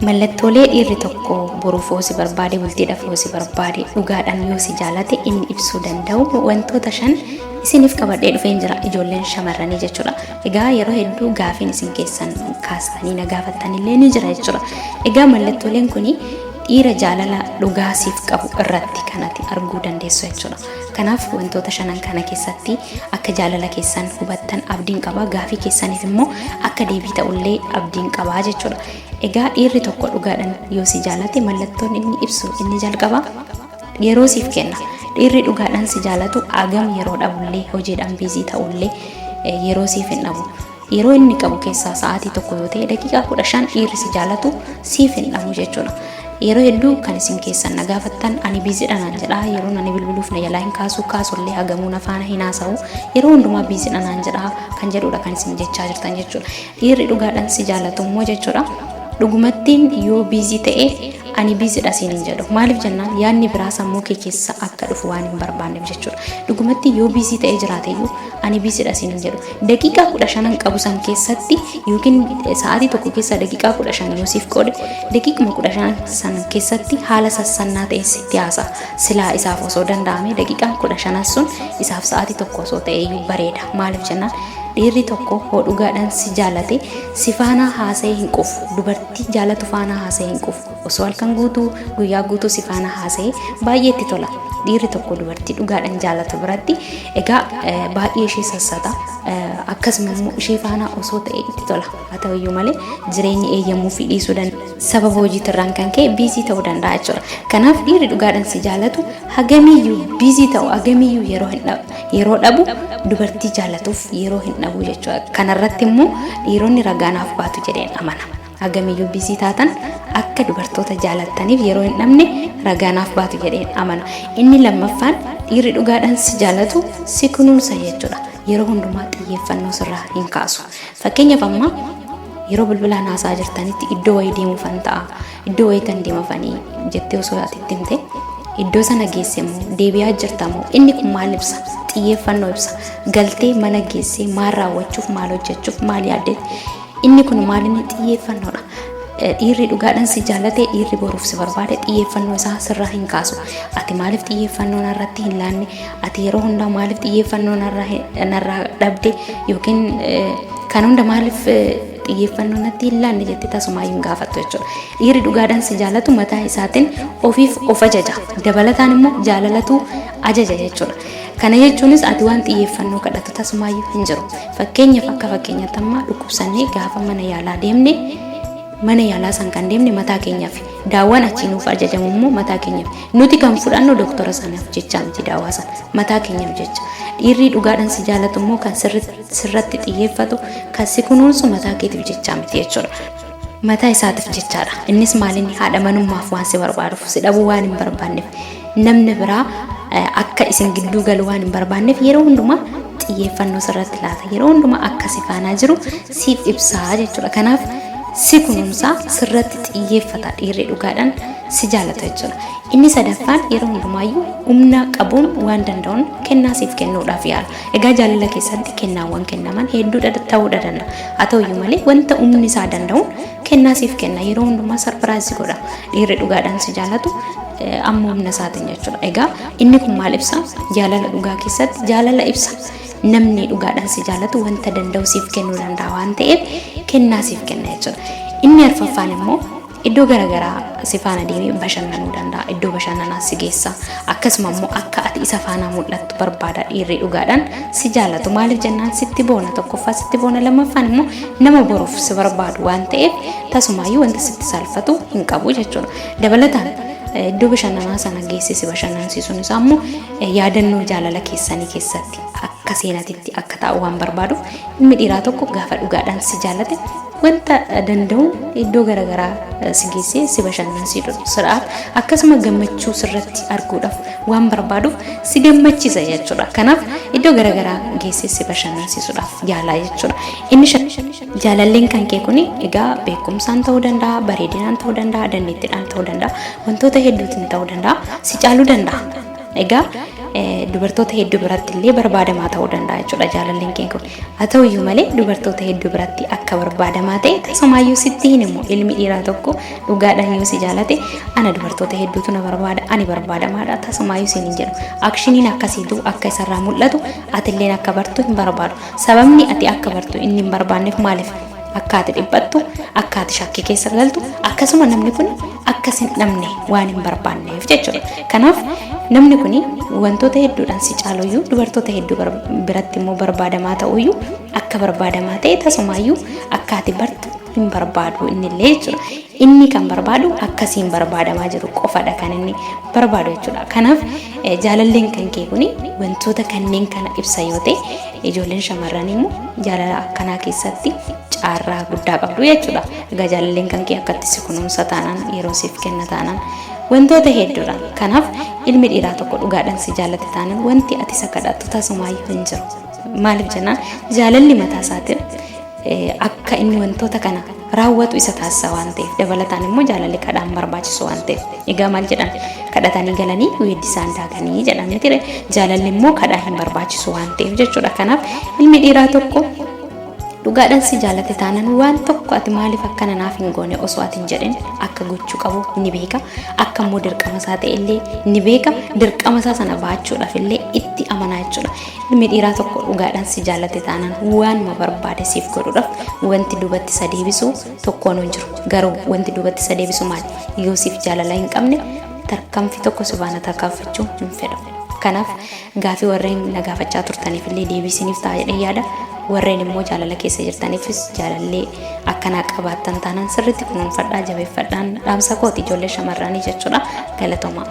Mallattoolee dhiirri tokko boruuf si barbaade bultiidhaaf si barbaade dhugaadhaan yoo si jaalate inni ibsuu danda'u wantoota 5 isiniif qabadhee dhufeen jira ijoolleen shamarranii jechuudha. Egaa yeroo hedduu gaafiin isin keessan kaastanii na gaafattanillee ni jira jechuudha. Egaa mallattooleen kuni dhiira jaalala dhugaa siif qabu irratti kanatti arguu dandeessu jechuudha. Kanaaf wantoota 5 kana keessatti akka jaalala keessan hubattan abdiin qaba, gaafii keessaniif immoo akka deebii ta'ullee abdiin qaba jechuudha. Egaa dhiirri tokko dhugaadhaan yoo si jaalate mallattoon inni ibsu inni jalqaba yeroo siif kenna. Dhiirri dhugaadhaan si jaalatu agam yeroo dhabullee hojiidhaan biizii ta'ullee yeroo siif hin dhabu. Yeroo inni qabu keessaa sa'aatii tokko yoo ta'e daqiiqaa 15 dhiirri si jaalatu siif hin dhabu jechuudha. Yeroo hedduu kan isin keessan na gaafattan ani biiziidha naan jedha, yeroo ani bilbiluuf na jalaa hin kaasullee hagamuu na faana hin haasa'u, yeroo hundumaa biiziidha naan jedha kan jedhudha kan isin jechaa jirtan jechuudha. Dhiirri dhugaadhaan si jaalatu immoo jechuudha dhugumattiin yoo biizii ta'e ani biiziidha siin hin jedhu. Maaliif jennaan yaadni biraa sammuu kee keessa akka dhufu waan hin barbaanneef jechuudha. Dhugumatti yoo biizii ta'e jiraateyyuu ani biiziidha siin hin jedhu. Daqiiqaa 15 qabu san keessatti yookiin sa'aatii tokko keessa daqiiqaa 15 yoo siif qoode daqiiquma 15 san keessatti haala sassannaa ta'e sitti haasa. Silaa isaaf osoo danda'ame daqiiqaan 15 sun isaaf sa'aatii tokko osoo ta'eyyuu bareeda. Maaliif jennaan dhiirri tokko hoo dhugaadhaan si jaalate si faana haasa'ee hin qufu. Dubartii jaalatu faana haasa'ee hin qufu. Osoo halkan guutuu guyyaa guutuu si faana haasa'ee baay'ee itti tola. Dhiirri tokko dubartii dhugaadhaan jaalatu biratti egaa baay'ee ishee sassata. Akkasumas immoo ishee faana osoo ta'e itti tola. Haa ta'uyyuu malee jireenyi eeyyamuu fi dhiisuu danda'a. Sababa hojiitirraan kan ka'e biizii ta'uu danda'a jechuudha. Kanaaf dhiirri dhugaadhaan si jaalatu hagamiyyuu biizii ta'u hagamiyyuu yeroo dhabu dubartii jaalatuuf yeroo hin dhabu jechuudha. Kanarratti immoo dhiironni ragaanaaf baatu jedheen amana. Hagamiyyuu biizii taatan akka dubartoota jaalattaniif yeroo hin dhabne ragaanaaf baatu jedheen amana. Inni lammaffaan dhiirri dhugaadhaan si jaalatu si kunuunsa jechuudha. Yeroo hundumaa xiyyeeffannoo sirraa hin kaasu. Fakkeenyaaf amma yeroo bilbilaan haasaa jirtanitti iddoo wayii deemuufan ta'a. Iddoo wayii kan deemafanii jettee osoo ati itti himte iddoo sana geesse immoo deebi'aa jirta moo inni kun maal ibsa? Xiyyeeffannoo ibsa. Galtee mana geessee maal raawwachuuf maal hojjechuuf maal yaaddeet inni kun maal inni xiyyeeffannoodha. Dhiirri dhugaadhaan si jaalate dhiirri boruuf si barbaade xiyyeeffannoo isaa sirraa hin kaasu. Ati maaliif xiyyeeffannoo narratti hin laanne? Ati yeroo hundaa maaliif xiyyeeffannoo narraa dhabde yookiin kan hunda maaliif xiyyeeffannoo natti hin laanne jettee tasumaayyuu hin gaafattu jechuudha. Dhiirri dhugaadhaan si jaalatu mataa isaatiin ofiif of ajaja. Dabalataan immoo jaalalatu ajaja jechuudha. Kana jechuunis ati waan xiyyeeffannoo kadhatu tasumaayyuu hin jiru. Fakkeenyaaf akka fakkeenyaatti amma dhukkubsannee gaafa mana yaalaa deemne mana yaalaa san kan deemne mataa keenyaaf daawwan achi nuuf ajajamu immoo mataa keenyaaf nuti kan fudhannu doktora sanaaf jecha miti daawwaa sana mataa keenyaaf jecha. Dhiirri dhugaadhaan si jaalatu immoo kan sirratti xiyyeeffatu kan si kunuunsu mataa keetiif jecha miti jechuudha. Mataa isaatiif jechaadha. Innis maalinni haadha manummaaf waan si barbaaduuf si dhabuu waan hin barbaanneef namni biraa akka isin gidduu galu waan hin barbaanneef yeroo hundumaa xiyyeeffannoo sirratti laata. Yeroo hundumaa akka si faanaa jiru siif ibsaa jechuudha. Kanaaf si kunuunsaa sirratti xiyyeeffata dhiirri dhugaadhaan si jaalata jechuudha. Inni sadaffaan yeroo hundumaayyuu humna qabuun waan danda'uun kennaa siif kennuudhaaf yaala. Egaa jaalala keessatti kennaawwan kennaman hedduu ta'uu danda'a. Haa ta'uyyuu malee wanta humni isaa danda'uun kennaa siif kenna. Yeroo hundumaa sarpiraayizii godha. Dhiirri dhugaadhaan si jaalatu amma humna isaatiin jechuudha. Egaa inni kun maal ibsa? Jaalala dhugaa keessatti jaalala ibsa. Namni dhugaadhaan si jaalatu wanta danda'u siif kennuu danda'a waan ta'eef kennaa siif kenna jechuudha. Inni arfaffaan immoo iddoo garaagaraa si faana deemee bashannanuu danda'a. Iddoo bashannanaa si geessa. Akkasuma immoo akka ati isa faana mul'attu barbaada dhiirri dhugaadhaan si jaalatu. Maaliif jennaan sitti boona tokkoffaa sitti boona lammaffaan immoo nama boruuf si barbaadu waan ta'eef tasumaayyuu wanta sitti salphatu hin qabu jechuudha. Dabalataan iddoo bashannanaa sana geesse si bashannansiisuun isaa immoo yaadannoo jaalala keessanii keessatti akka seenatitti akka ta'u waan barbaaduuf ilmi dhiiraa tokko gaafa dhugaadhaan si jaalate wanta danda'u iddoo garaagaraa si geessee si bashannansiisuudhaaf akkasuma gammachuu sirratti arguudhaaf waan barbaaduuf si gammachiisa jechuudha. Kanaaf iddoo garaagaraa geessee si bashannansiisuudhaaf yaalaa jechuudha. Inni jaalalleen kan kee kuni egaa beekumsaan ta'uu danda'a, bareedinaan ta'uu danda'a, dandeettiidhaan ta'uu danda'a, wantoota hedduutiin ta'uu danda'a, si caaluu danda'a. Egaa dubartoota hedduu biratti illee barbaadamaa ta'uu danda'a jechuudha jaalalleen keenya kun. Haa ta'uyyuu malee dubartoota hedduu biratti akka barbaadamaa ta'e tasumaayyuu sitti hin immoo ilmi dhiiraa tokko dhugaadhaan yoo si jaalate ana dubartoota hedduutu na barbaada ani barbaadamaadha tasumaayyuu siin hin jedhu. Akshiniin akkasiitu akka isarraa mul'atu atilleen akka bartu hin barbaadu. Sababni ati akka bartu inni hin barbaanneef maaliif? Akka ati dhiphattu, akka ati shakkii keessa galtu, akkasuma namni kun akkas hin dhabne waan hin barbaanneef jechuudha. Kanaaf namni kun wantoota hedduudhaan si caaluyyuu dubartoota hedduu biratti immoo barbaadamaa ta'uyyuu akka barbaadamaa ta'e tasumaayyuu akka ati bartu hin barbaadu innillee jechuudha. Inni kan barbaadu akkasiin barbaadamaa jiru qofadha kan inni barbaadu jechuudha. Kanaaf jaalalleen kan kee kun wantoota kanneen kana ibsa yoo ta'e ijoolleen shamarran immoo jaalala akkanaa keessatti caarraa guddaa qabdu jechuudha. Egaa jaalalleen kan kee akkatti si kunuunsa taanaan yeroo siif kenna taanaan wantoota hedduudhaan. Kanaaf ilmi dhiiraa tokko dhugaadhaan si jaallate taanaan wanti ati isa kadhattu tasumaayyuu hin jiru. Maaliif jennaan jaalalli mataa isaatiin akka inni wantoota kana raawwatu isa taasisa waan ta'eef dabalataan immoo jaalalli kadhaan barbaachisu waan ta'eef. Egaa maal jedhan kadhatanii galanii weeddisaan daakanii jedhamee ture jaalalli immoo kadhaa hin barbaachisu waan ta'eef jechuudha. Kanaaf ilmi dhiiraa tokko dhugaadhaan si jaallate taanaan waan tokko ati maaliif akkana naaf hin goone osoo ati hin jedhin akka gochuu qabu ni beeka. Akka immoo dirqama isaa ta'e illee ni beeka. Dirqama isaa sana baachuudhaaf illee itti amanaa jechuudha. Ilmi dhiiraa tokko dhugaadhaan si jaallate taanaan waanuma barbaade siif godhuudhaaf wanti duubatti isa deebisu tokkoon hin jiru. Garuu wanti duubatti isa deebisu maali? Yoo siif jaalala hin qabne tarkaanfii tokko si baana tarkaanfachuu hin fedhu. Kanaaf gaafii warreen na gaafachaa turtaniif illee deebisiniif ta'a jedhee yaada. Warreen immoo jaalala keessa jirtaniifis jaalallee akkanaa qabaattan taanaan sirriitti kunuunfadhaa jabeeffadhaan dhaamsa kooti ijoollee shamarranii jechuudha. Galatoomaa.